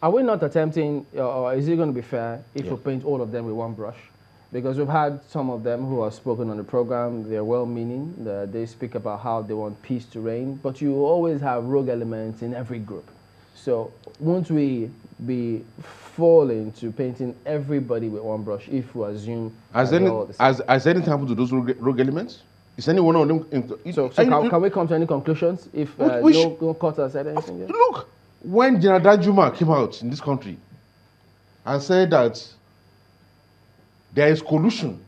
Are we not attempting, or is it going to be fair if Yeah. we paint all of them with one brush? Because we've had some of them who have spoken on the program, they're well-meaning, they speak about how they want peace to reign, but you always have rogue elements in every group. So won't we be falling to painting everybody with one brush if we assume Has anything happened to those rogue elements? Is any one of them? Can we come to any conclusions if no court has said anything yet? Look, when General Danjuma came out in this country and said that there is collusion,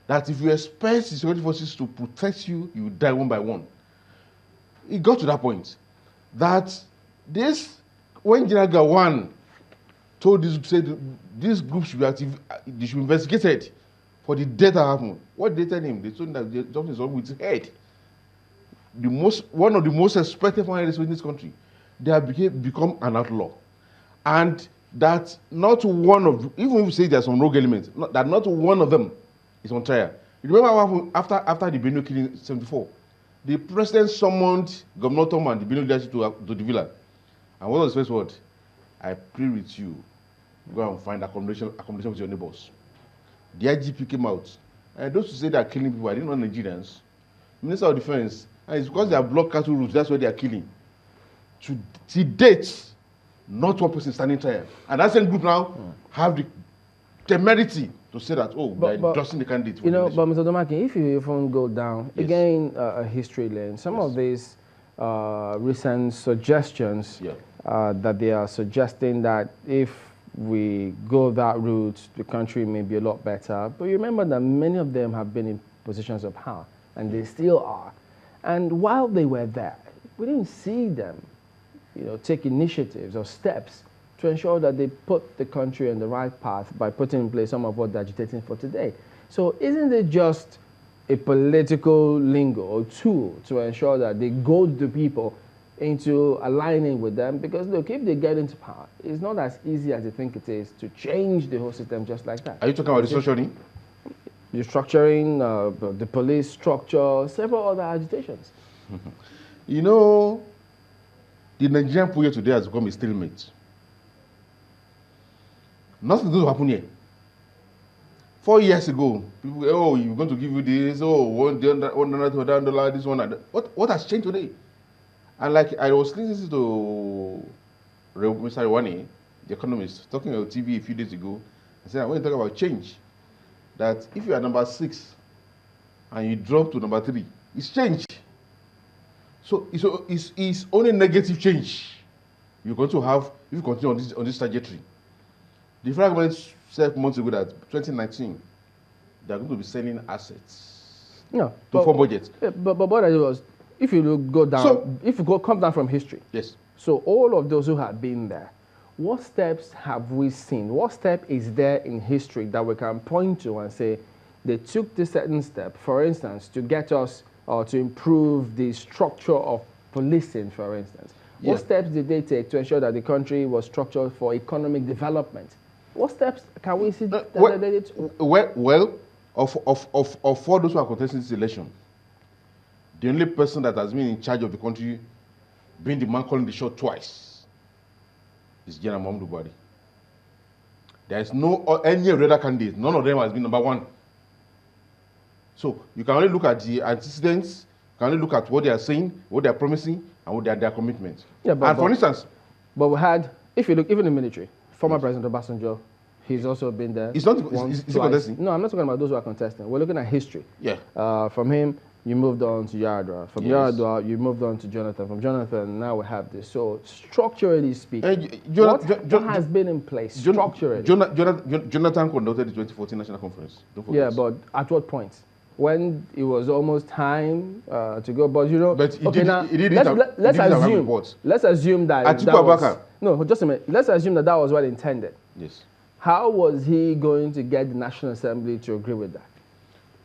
that if you expect the security forces to protect you, you die one by one. It got to that point that when General Gawan told this group should be they should be investigated for the death that happened. What did they tell him? They told him that something is wrong with his head. One of the most respected foreign leaders in this country, they have become an outlaw. And that not one of, even if we say there are some rogue elements, that not one of them is on trial. You remember what happened after the Benue killing in 1974? The president summoned Governor Tom and the Benue leadership to the villa. And what was his first word? I plead with you, go and find accommodation with your neighbors. The IGP came out. And those who say they are killing people, I didn't know Nigerians. Minister of Defense, and it's because they have blocked cattle routes, that's why they are killing. To date, not one person standing trial. And that same group now have the temerity to say that, they're endorsing the candidate. But Mr. Odumakin, if you even go down, yes, again, a history lane, some of these recent suggestions that they are suggesting that if we go that route, the country may be a lot better. But you remember that many of them have been in positions of power, and they still are. And while they were there, we didn't see them take initiatives or steps to ensure that they put the country on the right path by putting in place some of what they're agitating for today. So isn't it just a political lingo or tool to ensure that they goad the people into aligning with them? Because look, if they get into power, it's not as easy as they think it is to change the whole system just like that. Are you talking about restructuring? Restructuring, the police structure, several other agitations. The Nigerian project today has become a stalemate. Nothing going to happen here. 4 years ago, people go, you're going to give you this, $100, this one. What has changed today? And like I was listening to Mr. Iwani, the economist, talking on TV a few days ago, I said, when you talk about change, that if you are number 6 and you drop to number 3, it's change. So it's only negative change you're going to have if you continue on this trajectory. The federal government said months ago that 2019 they're going to be selling assets to form budget. But what I was, if you go down, come down from history. Yes. So all of those who have been there, what steps have we seen? What step is there in history that we can point to and say they took this certain step, for instance, to get us or to improve the structure of policing, for instance? What steps did they take to ensure that the country was structured for economic development? What steps can we see that they did? Of all those who are contesting this election, the only person that has been in charge of the country, being the man calling the shot twice, is General Muhammadu Buhari. There is any other candidate. None of them has been number 1. So you can only look at the antecedents, you can only look at what they are saying, what they are promising, and what their commitments. For instance, but we had, if you look, even in the military, former President Obasanjo, he's also been there. Is he contesting? No, I'm not talking about those who are contesting. We're looking at history. From him, you moved on to Yar'Adua. From Yar'Adua, you moved on to Jonathan. From Jonathan, now we have this. So structurally speaking, what has been in place structurally? Jonathan conducted the 2014 National Conference. Yeah, but at what point? When it was almost time to go, but let's assume that just a minute. Let's assume that was what intended. Yes. How was he going to get the National Assembly to agree with that?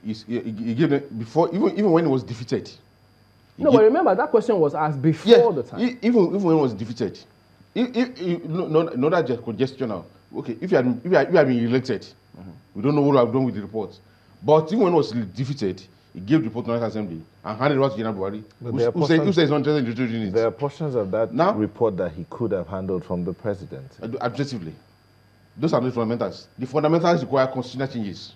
He gave them before, even when he was defeated. But remember that question was asked before the time. Even when he was defeated, not that just congestion now. Okay, if you had been elected, we don't know what I've done with the reports. But even when he was defeated, he gave the report to the National Assembly and handed it over to General Buhari. Who says he's not interested in introducing it? There are portions of that report that he could have handled from the president. Objectively. Those are not fundamentals. The fundamentals require constitutional changes.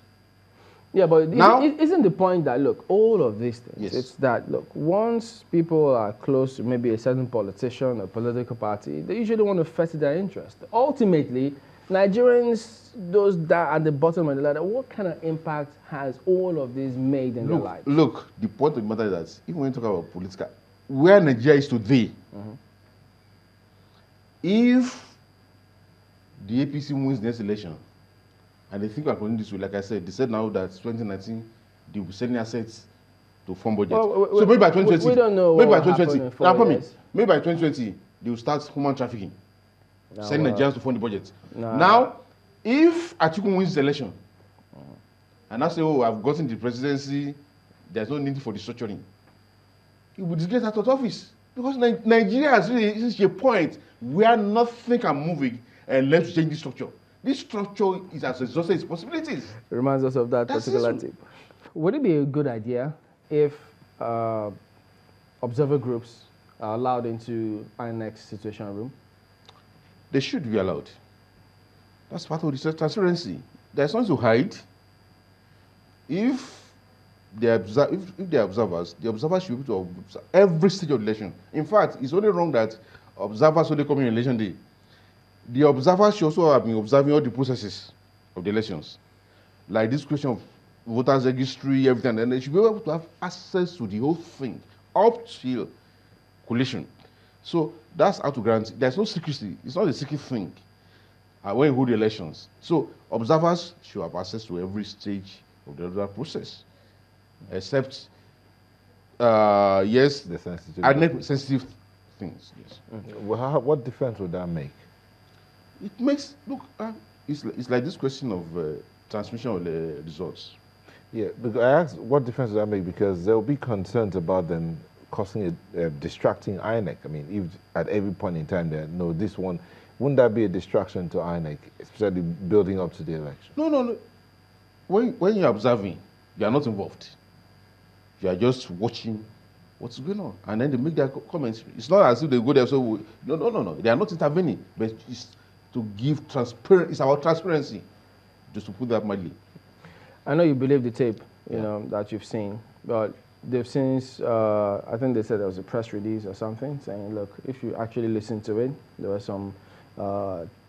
Yeah, but now, isn't the point that, look, all of these things, yes, it's that, look, once people are close to maybe a certain politician or political party, they usually want to further their interest. Ultimately, Nigerians, those that at the bottom of the ladder, what kind of impact has all of this made in their lives? Look, the point of the matter is that even when you talk about political, where Nigeria is today, if the APC wins the next election, and they think we are going this way, like I said, they said now that 2019, they will send assets to form budget. Well, so maybe by 2020, we don't know maybe by 2020, maybe by 2020, they will start human trafficking, sending Nigerians to fund the budget. Now, if Atiku wins the election, and I say, oh, I've gotten the presidency, there's no need for the structuring, he will disgrace out of office. Because Nigeria has reached a point where nothing can move and let to change the structure. This structure is as exhausted as possibilities. It reminds us of that particular tip. Would it be a good idea if observer groups are allowed into INEC's situation room? They should be allowed. That's part of the transparency. There's nothing to hide. If they are observers, the observers should be able to observe every stage of the election. In fact, it's only wrong that observers only come in election day. The observers should also have been observing all the processes of the elections. Like this question of voters registry, everything, and they should be able to have access to the whole thing up till collation. So that's how to grant. There's no secrecy. It's not a secret thing when you hold the elections. So observers should have access to every stage of the electoral process, except, yes, the sensitive things. Yes. Well, what difference would that make? It makes, look, it's like this question of transmission of the results. Yeah, because I asked what difference does that make, because there will be concerns about them causing distracting INEC. I mean, if at every point in time there, no, this one, wouldn't that be a distraction to INEC, especially building up to the election? No. When you're observing, you are not involved. You are just watching what's going on, and then they make their comments. It's not as if they go there, so no. They are not intervening, but it's to give transparency. It's about transparency, just to put that mildly. I know you believe the tape, you know, that you've seen, but they've since, I think they said there was a press release or something saying, look, if you actually listen to it, there were some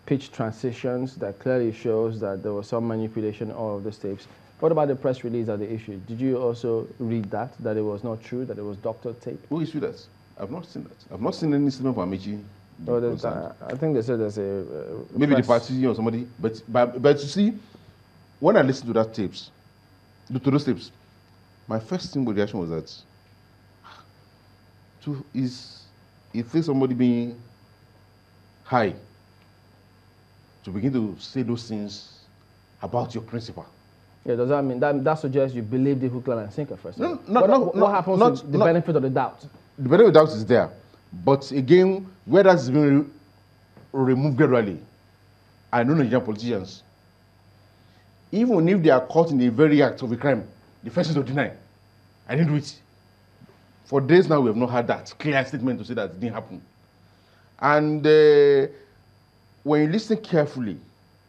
pitch transitions that clearly shows that there was some manipulation of all of the tapes. What about the press release that they issued? Did you also read that it was not true, that it was doctored tape? Who issued that? I've not seen that. I've not seen any statement from Amici. I think they said there's a maybe the party or somebody, but you see, when I listened to that tapes, to those tapes, my first thing reaction was that if there's somebody being high to begin to say those things about your principal. Yeah, does that mean that suggests you believe the hook, line, and sinker first? No, what happens with the benefit of the doubt? The benefit of the doubt is there. But again, where that's been removed gradually, I know Nigerian politicians, even if they are caught in the very act of a crime, the first is to deny. I didn't do it. For days now, we have not had that clear statement to say that it didn't happen. And when you listen carefully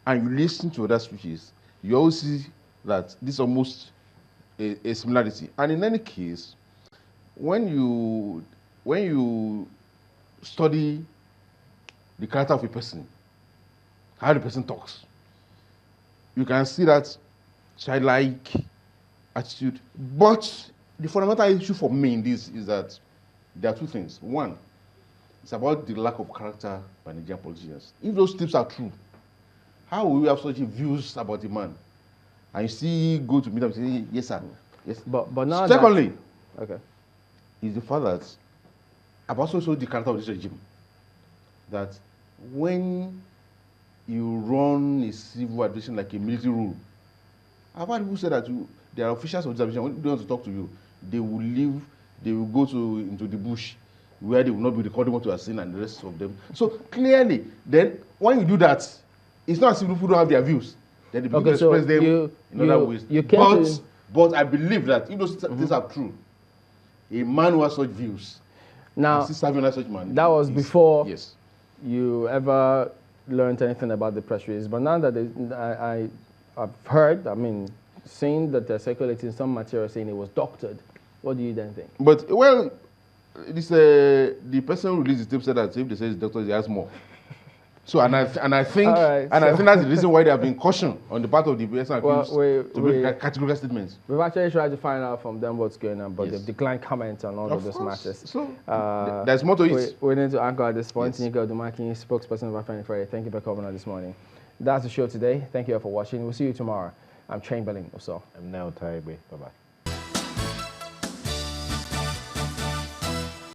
and you listen to other speeches, you always see that this is almost a similarity. And in any case, when you study the character of a person, how the person talks, you can see that childlike attitude. But the fundamental issue for me in this is that there are two things. One, it's about the lack of character by Nigerian politicians. If those tips are true, how will we have such views about a man? And you see, go to meet him and say, yes, sir. Yes. But now secondly, okay, is the fact that I've also showed the character of this regime. That when you run a civil administration like a military rule, I've had people say that there are officials of this administration, when they want to talk to you, they will leave, they will go into the bush where they will not be recording what you are saying and the rest of them. So clearly, then when you do that, it's not as if people don't have their views. Then they begin to express them in other ways. But I believe that if those things are true, a man who has such views, now, serving as such man. That was before yes. you ever learned anything about the press release. But now that I've heard, I mean, seen that they're circulating some material saying it was doctored, what do you then think? But, well, it's, the person who released the tape said that if they say it's doctored, he has more. So, and I think I think that's the reason why there have been caution on the part of the person accused to make categorical statements. We've actually tried to find out from them what's going on, but they've declined comment on all of those matters. So there's more to it. We need to anchor at this point. Odumakin, spokesperson of Afeni Friday. Thank you for coming on this morning. That's the show today. Thank you all for watching. We'll see you tomorrow. I'm Chamberlain Oso. I'm Nell Taibe. Bye-bye.